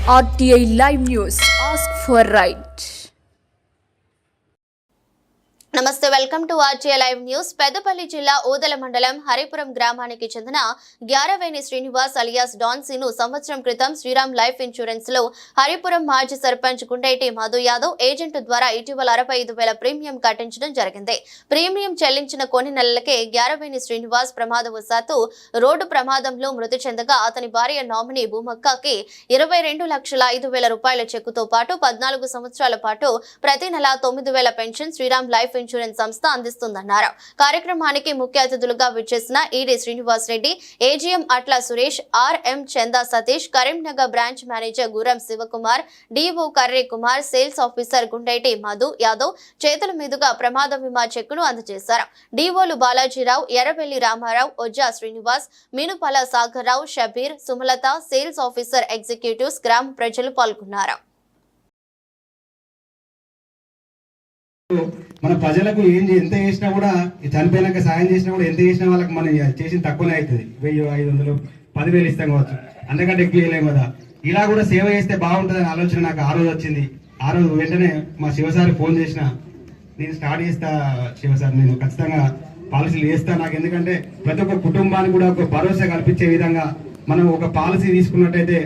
RTI Live News. Ask for right. నమస్తే, welcome to RTI live news. Peddapalli జిల్లా ఓదెల మండలం హరిపురం గ్రామానికి చెందిన గ్యారవేణి శ్రీనివాస్ అలియాస్ డాన్సీను సంవత్సరం క్రితం శ్రీరామ్ లైఫ్ ఇన్సూరెన్స్ లో హరిపురం మాజీ సర్పంచ్ గుండేటి మధు యాదవ్ ఏజెంట్ ద్వారా ఇటీవల 65,000 ప్రీమియం కట్టించడం జరిగింది. ప్రీమియం చెల్లించిన కొన్ని నెలలకే గ్యారవేణి శ్రీనివాస్ ప్రమాదవశాత్తు రోడ్డు ప్రమాదంలో మృతి చెందగా అతని భార్య నామినీ భూమక్కకి 22,05,000 రూపాయల చెక్కుతో పాటు 14 సంవత్సరాల పాటు ప్రతి నెల 9,000 పెన్షన్ శ్రీరామ్ లైఫ్ ఇన్సూరెన్స్ సంస్థ అందిస్తుందన్నారు. కార్యక్రమానికి ముఖ్య అతిథులుగా విచ్చేసిన ఈడీ శ్రీనివాస్ రెడ్డి, ఏజీఎం అట్ల Suresh, RM Chanda Satish, Karimnagar branch manager Guram Shivakumar, DO Karre Kumar, sales officer Gundeti Madhu Yadav చేతుల మీదుగా ప్రమాద బీమా చెక్కును అందజేశారు. డిఓలు Balajirao, Erravelli Ramarao, Ojja Srinivas, Minupala Sagarrao, Shabbir, Sumalatha, sales officer executives, గ్రామ ప్రజలు పాల్గొన్నారు. మన ప్రజలకు ఎంత చేసినా కూడా చనిపోయినాక సాయం చేసినా కూడా ఎంత చేసినా వాళ్ళకి మనం చేసిన తక్కువనే అవుతుంది. 1,000, 500, 10,000 ఇస్తాం కావచ్చు, అంతకంటే ఎక్కువ వేయలేము కదా. ఇలా కూడా సేవ చేస్తే బాగుంటుందని ఆలోచన నాకు ఆ రోజు వచ్చింది. ఆ రోజు వెంటనే మా శివసారి ఫోన్ చేసిన, నేను స్టార్ట్ చేస్తా శివసార్, నేను ఖచ్చితంగా పాలసీలు చేస్తా. నాకు ఎందుకంటే ప్రతి ఒక్క కుటుంబానికి కూడా ఒక భరోసా కల్పించే విధంగా మనం ఒక పాలసీ తీసుకున్నట్టయితే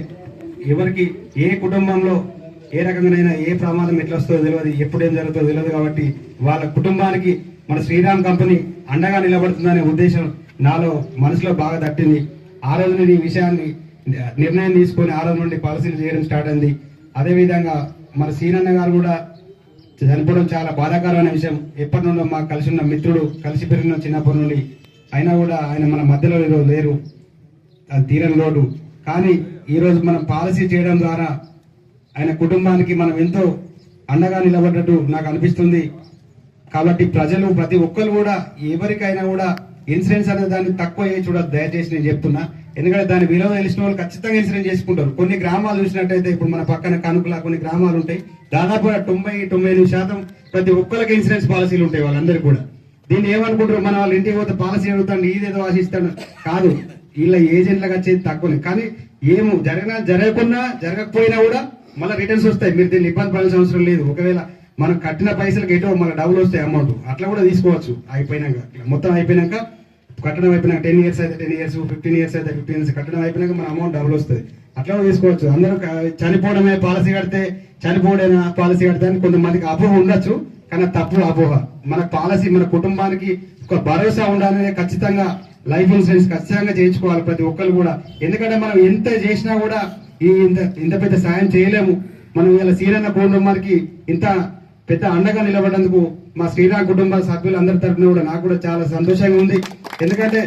ఎవరికి ఏ కుటుంబంలో ఏ రకంగానైనా ఏ ప్రమాదం ఎట్లా వస్తుందో తెలియదు, ఎప్పుడేం జరుగుతుందో తెలియదు. కాబట్టి వాళ్ళ కుటుంబానికి మన శ్రీరామ్ కంపెనీ అండగా నిలబడుతుందనే ఉద్దేశం నాలో మనసులో బాగా తట్టింది. ఆ రోజు నేను ఈ విషయాన్ని నిర్ణయం తీసుకొని ఆ రోజు నుండి పాలసీలు చేయడం స్టార్ట్ అయింది. అదేవిధంగా మన సీనన్న గారు కూడా చనిపోవడం చాలా బాధాకరమైన విషయం. ఎప్పటి నుండో మాకు కలిసి ఉన్న మిత్రుడు, కలిసి పెరిగిన చిన్నప్పటి నుండి, అయినా కూడా ఆయన మన మధ్యలో లేరు, అది తీరని లోటు. కానీ ఈరోజు మనం పాలసీ చేయడం ద్వారా ఆయన కుటుంబానికి మనం ఎంతో అండగా నిలబడ్డట్టు నాకు అనిపిస్తుంది. కాబట్టి ప్రజలు ప్రతి ఒక్కరు కూడా ఎవరికైనా కూడా ఇన్సూరెన్స్ అనే దాన్ని తక్కువ చేసి చూడదు, దయచేసి నేను చెప్తున్నా. ఎందుకంటే దాని విలువ తెలిసిన వాళ్ళు ఖచ్చితంగా ఇన్సూరెన్స్ చేసుకుంటారు. కొన్ని గ్రామాలు చూసినట్టయితే ఇప్పుడు మన పక్కన కనుకల కొన్ని గ్రామాలు ఉంటాయి, దాదాపు 90-95% ప్రతి ఒక్కరికి ఇన్సూరెన్స్ పాలసీలు ఉంటాయి వాళ్ళందరికీ కూడా. దీన్ని ఏమనుకుంటారు, మన వాళ్ళ ఇంటికి పోతే పాలసీ అడుగుతాను, ఇదేదో ఆశిస్తాను కాదు. వీళ్ళ ఏజెంట్లకు వచ్చేది తక్కువనే. కానీ ఏమో జరగకున్నా జరగకపోయినా కూడా మళ్ళీ రిటర్న్స్ వస్తాయి. మీరు దీన్ని ఇబ్బంది పడాల్సిన అవసరం లేదు. ఒకవేళ మనం కట్టిన పైసలకి ఎటో మళ్ళీ డబ్బులు వస్తాయి, అమౌంట్ అట్లా కూడా తీసుకోవచ్చు. అయిపోయినాక మొత్తం అయిపోయినాక, కట్టడం అయిపోయినాక 10 years అయితే 10 years, 15 years అయితే 15 years కట్టడం అయిపోయినాక మన అమౌంట్ డబ్బులు వస్తుంది. అట్లా కూడా తీసుకోవచ్చు. అందరూ చనిపోవడమే పాలసీ కడితే, చనిపోవడమే పాలసీ కడితే అని కొంతమందికి అపోహ ఉండొచ్చు, కానీ తప్పు అపోహ. మన పాలసీ మన కుటుంబానికి ఒక భరోసా ఉండాలనే ఖచ్చితంగా లైఫ్ ఇన్సూరెన్స్ ఖచ్చితంగా చేయించుకోవాలి ప్రతి ఒక్కరు కూడా. ఎందుకంటే మనం ఎంత చేసినా కూడా ఇంత పెద్ద సాయం చేయలేము. మనం ఇలా శ్రీరామ్ కుటుంబానికి ఇంత పెద్ద అండగా నిలబడేందుకు మా శ్రీరామ్ కుటుంబ సభ్యులందరి తరఫున కూడా నాకు కూడా చాలా సంతోషంగా ఉంది. ఎందుకంటే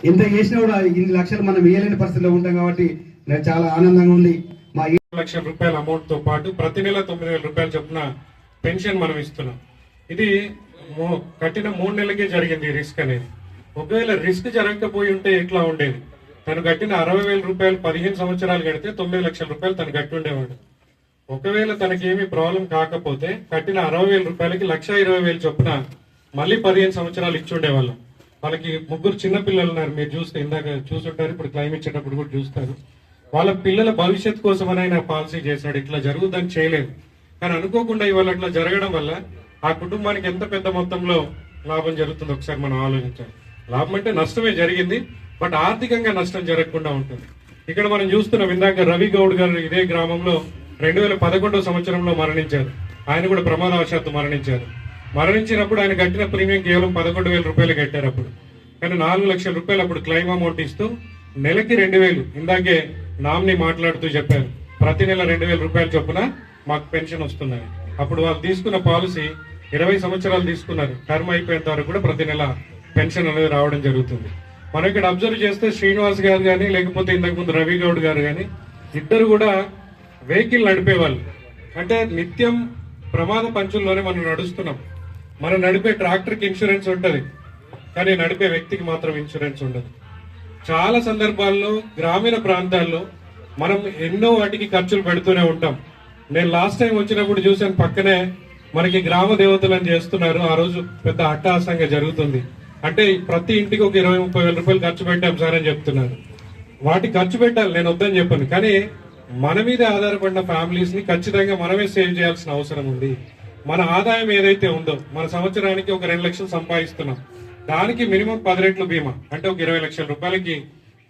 ఎంత చేసినా కూడా 8 లక్షలు మనం వేయలేని పరిస్థితిలో ఉంటాం కాబట్టి నాకు చాలా ఆనందంగా ఉంది. మా 7 లక్షల రూపాయల అమౌంట్ తో పాటు ప్రతి నెల 9,000 రూపాయలు చొప్పున పెన్షన్ మనం ఇస్తున్నాం. ఇది కట్టిన 3 నెలలకే జరిగింది ఈ రిస్క్ అనేది. ఒకవేళ రిస్క్ జరగకపోయి ఉంటే ఎట్లా ఉండేది? తను కట్టిన 60,000 రూపాయలు 15 సంవత్సరాలు కడితే 9 లక్షల రూపాయలు తను కట్టి ఉండేవాడు. ఒకవేళ తనకి ఏమి ప్రాబ్లం కాకపోతే కట్టిన 60,000 రూపాయలకి 1,20,000 చొప్పున మళ్ళీ 15 సంవత్సరాలు ఇచ్చి ఉండేవాళ్ళం. వాళ్ళకి 3 చిన్న పిల్లలు ఉన్నారు, మీరు చూస్తే ఇందాక చూసుంటారు, ఇప్పుడు క్లైమ్ ఇచ్చేటప్పుడు కూడా చూస్తారు. వాళ్ళ పిల్లల భవిష్యత్ కోసమనైనా పాలసీ చేశాడు. ఇట్లా జరుగుతుందని చేయలేదు. కానీ అనుకోకుండా ఇవాళ అట్లా జరగడం వల్ల ఆ కుటుంబానికి ఎంత పెద్ద మొత్తంలో లాభం జరుగుతుందో ఒకసారి మనం ఆలోచించాలి. లాభం అంటే నష్టమే జరిగింది, బట్ ఆర్థికంగా నష్టం జరగకుండా ఉంటుంది. ఇక్కడ మనం చూస్తున్నాం, ఇందాక రవి గౌడ్ గారు ఇదే గ్రామంలో 2011 సంవత్సరంలో మరణించారు. ఆయన కూడా ప్రమాదవశాత్తు మరణించారు. మరణించినప్పుడు ఆయన కట్టిన ప్రీమియం కేవలం 11,000 రూపాయలు కట్టారు అప్పుడు. కానీ 4 లక్షల రూపాయలు అప్పుడు క్లెయిమ్ అమౌంట్ ఇస్తూ నెలకి 2,000, ఇందాకే నామినీ మాట్లాడుతూ చెప్పారు, ప్రతి నెల 2,000 రూపాయలు చొప్పున మాకు పెన్షన్ వస్తుందని. అప్పుడు వాళ్ళు తీసుకున్న పాలసీ 20 సంవత్సరాలు తీసుకున్నారు. టర్మ్ అయిపోయేంత వరకు కూడా ప్రతి నెల పెన్షన్ అనేది రావడం జరుగుతుంది. మనం ఇక్కడ అబ్జర్వ్ చేస్తే శ్రీనివాస్ గారు కానీ లేకపోతే ఇంతకు ముందు రవి గౌడ్ గారు కానీ ఇద్దరు కూడా వెహికల్ నడిపేవాళ్ళు. అంటే నిత్యం ప్రమాద పంచుల్లోనే మనం నడుస్తున్నాం. మనం నడిపే ట్రాక్టర్కి ఇన్సూరెన్స్ ఉంటుంది, కానీ నడిపే వ్యక్తికి మాత్రం ఇన్సూరెన్స్ ఉండదు. చాలా సందర్భాల్లో గ్రామీణ ప్రాంతాల్లో మనం ఎన్నో వాటికి ఖర్చులు పెడుతూనే ఉంటాం. నేను లాస్ట్ టైం వచ్చినప్పుడు చూసాను, పక్కనే మనకి గ్రామ దేవతలను చేస్తున్నారు. ఆ రోజు పెద్ద అట్టహాసంగా జరుగుతుంది. అంటే ప్రతి ఇంటికి ఒక 20-30 వేల రూపాయలు ఖర్చు పెట్టాం సార్ అని చెప్తున్నారు. వాటి ఖర్చు పెట్టాలి, నేను వద్దని చెప్పాను. కానీ మన మీద ఆధారపడిన ఫ్యామిలీస్ ని ఖచ్చితంగా మనమే సేవ్ చేయాల్సిన అవసరం ఉంది. మన ఆదాయం ఏదైతే ఉందో, మన సంవత్సరానికి ఒక 2 లక్షలు సంపాదిస్తున్నాం, దానికి మినిమం 10 రెట్లు బీమా అంటే ఒక 20 లక్షల రూపాయలకి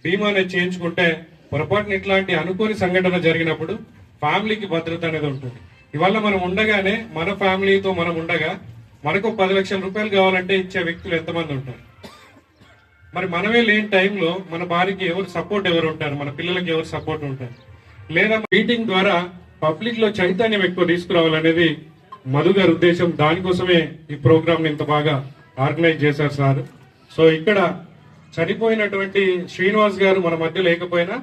బీమా అనేది చేయించుకుంటే పొరపాటున ఇట్లాంటి అనుకోని సంఘటన జరిగినప్పుడు ఫ్యామిలీకి భద్రత అనేది ఉంటుంది. ఇవాళ మనం ఉండగానే మన ఫ్యామిలీతో మనం ఉండగా మనకు 10 లక్షల రూపాయలు కావాలంటే ఇచ్చే వ్యక్తులు ఎంతమంది ఉంటారు? మరి మనమే లేని టైంలో మన భార్యకి ఎవరు సపోర్ట్ ఎవరు ఉంటారు? మన పిల్లలకి ఎవరు సపోర్ట్ ఉంటారు? లేదా మీటింగ్ ద్వారా పబ్లిక్ లో చైతన్యం ఎక్కువ తీసుకురావాలనేది మధు గారి ఉద్దేశం. దానికోసమే ఈ ప్రోగ్రామ్ ఇంత బాగా ఆర్గనైజ్ చేశారు సార్. సో ఇక్కడ చనిపోయినటువంటి శ్రీనివాస్ గారు మన మధ్య లేకపోయినా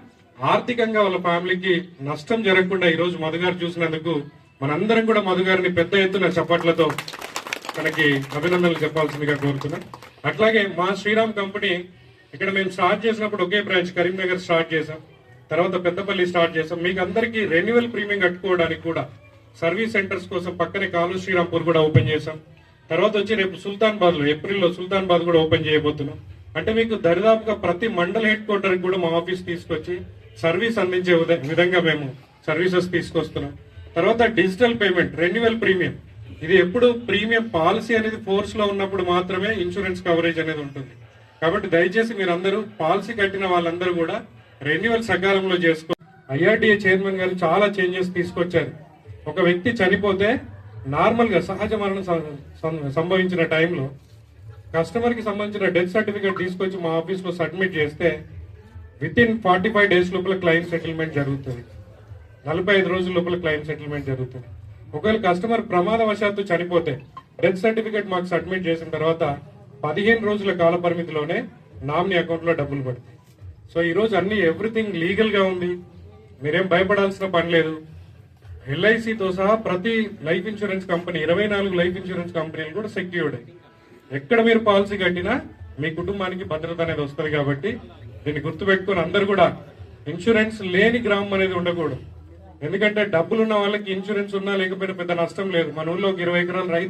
ఆర్థికంగా వాళ్ళ ఫ్యామిలీకి నష్టం జరగకుండా ఈ రోజు మధు గారు చూసినందుకు మనందరం కూడా మధు గారిని పెద్ద ఎత్తున చప్పట్లతో మనకి అభినందనలు చెప్పాల్సిందిగా కోరుతున్నాం. అట్లాగే మా శ్రీరామ్ కంపెనీ ఇక్కడ మేము స్టార్ట్ చేసినప్పుడు ఒకే బ్రాంచ్ కరీంనగర్ స్టార్ట్ చేసాం, తర్వాత పెద్దపల్లి స్టార్ట్ చేసాం. మీకు అందరికీ రెన్యువల్ ప్రీమియం కట్టుకోవడానికి కూడా సర్వీస్ సెంటర్స్ కోసం పక్కనే కాలు శ్రీరాంపూర్ కూడా ఓపెన్ చేసాం. తర్వాత వచ్చి రేపు సుల్తాన్బాద్ లో ఏప్రిల్లో సుల్తాన్బాద్ కూడా ఓపెన్ చేయబోతున్నాం. అంటే మీకు దరిదాపుగా ప్రతి మండల హెడ్ క్వార్టర్ కూడా మా ఆఫీస్ తీసుకొచ్చి సర్వీస్ అందించే విధంగా మేము సర్వీసెస్ తీసుకొస్తున్నాం. తర్వాత డిజిటల్ పేమెంట్, రెన్యువల్ ప్రీమియం, ఇది ఎప్పుడు ప్రీమియం పాలసీ అనేది ఫోర్స్ లో ఉన్నప్పుడు మాత్రమే ఇన్సూరెన్స్ కవరేజ్ అనేది ఉంటుంది. కాబట్టి దయచేసి మీరందరూ పాలసీ కట్టిన వాళ్ళందరూ కూడా రెన్యువల్ సకాలంలో చేసుకో. ఐఆర్డీఏ చైర్మన్ గారు చాలా చేంజెస్ తీసుకొచ్చారు. ఒక వ్యక్తి చనిపోతే నార్మల్ గా సహజ మరణం సంభవించిన టైంలో కస్టమర్ కి సంబంధించిన డెత్ సర్టిఫికేట్ తీసుకొచ్చి మా ఆఫీస్ లో సబ్మిట్ చేస్తే విత్ ఇన్ 45 డేస్ లోపల క్లెయిమ్ సెటిల్మెంట్ జరుగుతుంది. 45 రోజుల లోపల క్లెయిమ్ సెటిల్మెంట్ జరుగుతుంది. ఒకవేళ కస్టమర్ ప్రమాదవశాత్తు చనిపోతే డెత్ సర్టిఫికేట్ మాకు సబ్మిట్ చేసిన తర్వాత 15 రోజుల కాల పరిమితిలోనే నామినీ అకౌంట్ లో డబ్బులు పడతాయి. సో ఈ రోజు అన్ని ఎవ్రీథింగ్ లీగల్ గా ఉంది, మీరేం భయపడాల్సిన పని లేదు. ఎల్ఐసితో సహా ప్రతి life insurance company 24 life insurance కంపెనీలు కూడా సెక్యూర్డ్. ఎక్కడ మీరు పాలసీ కట్టినా మీ కుటుంబానికి భద్రత అనేది వస్తుంది. కాబట్టి దీన్ని గుర్తుపెట్టుకుని అందరు కూడా ఇన్సూరెన్స్ లేని గ్రామం అనేది ఉండకూడదు. ఎందుకంటే డబ్బులున్న వాళ్ళకి ఇన్సూరెన్స్ ఉన్నా లేకపోయినా పెద్ద నష్టం లేదు. మన ఊళ్ళో 20 ఎకరాలు రైతు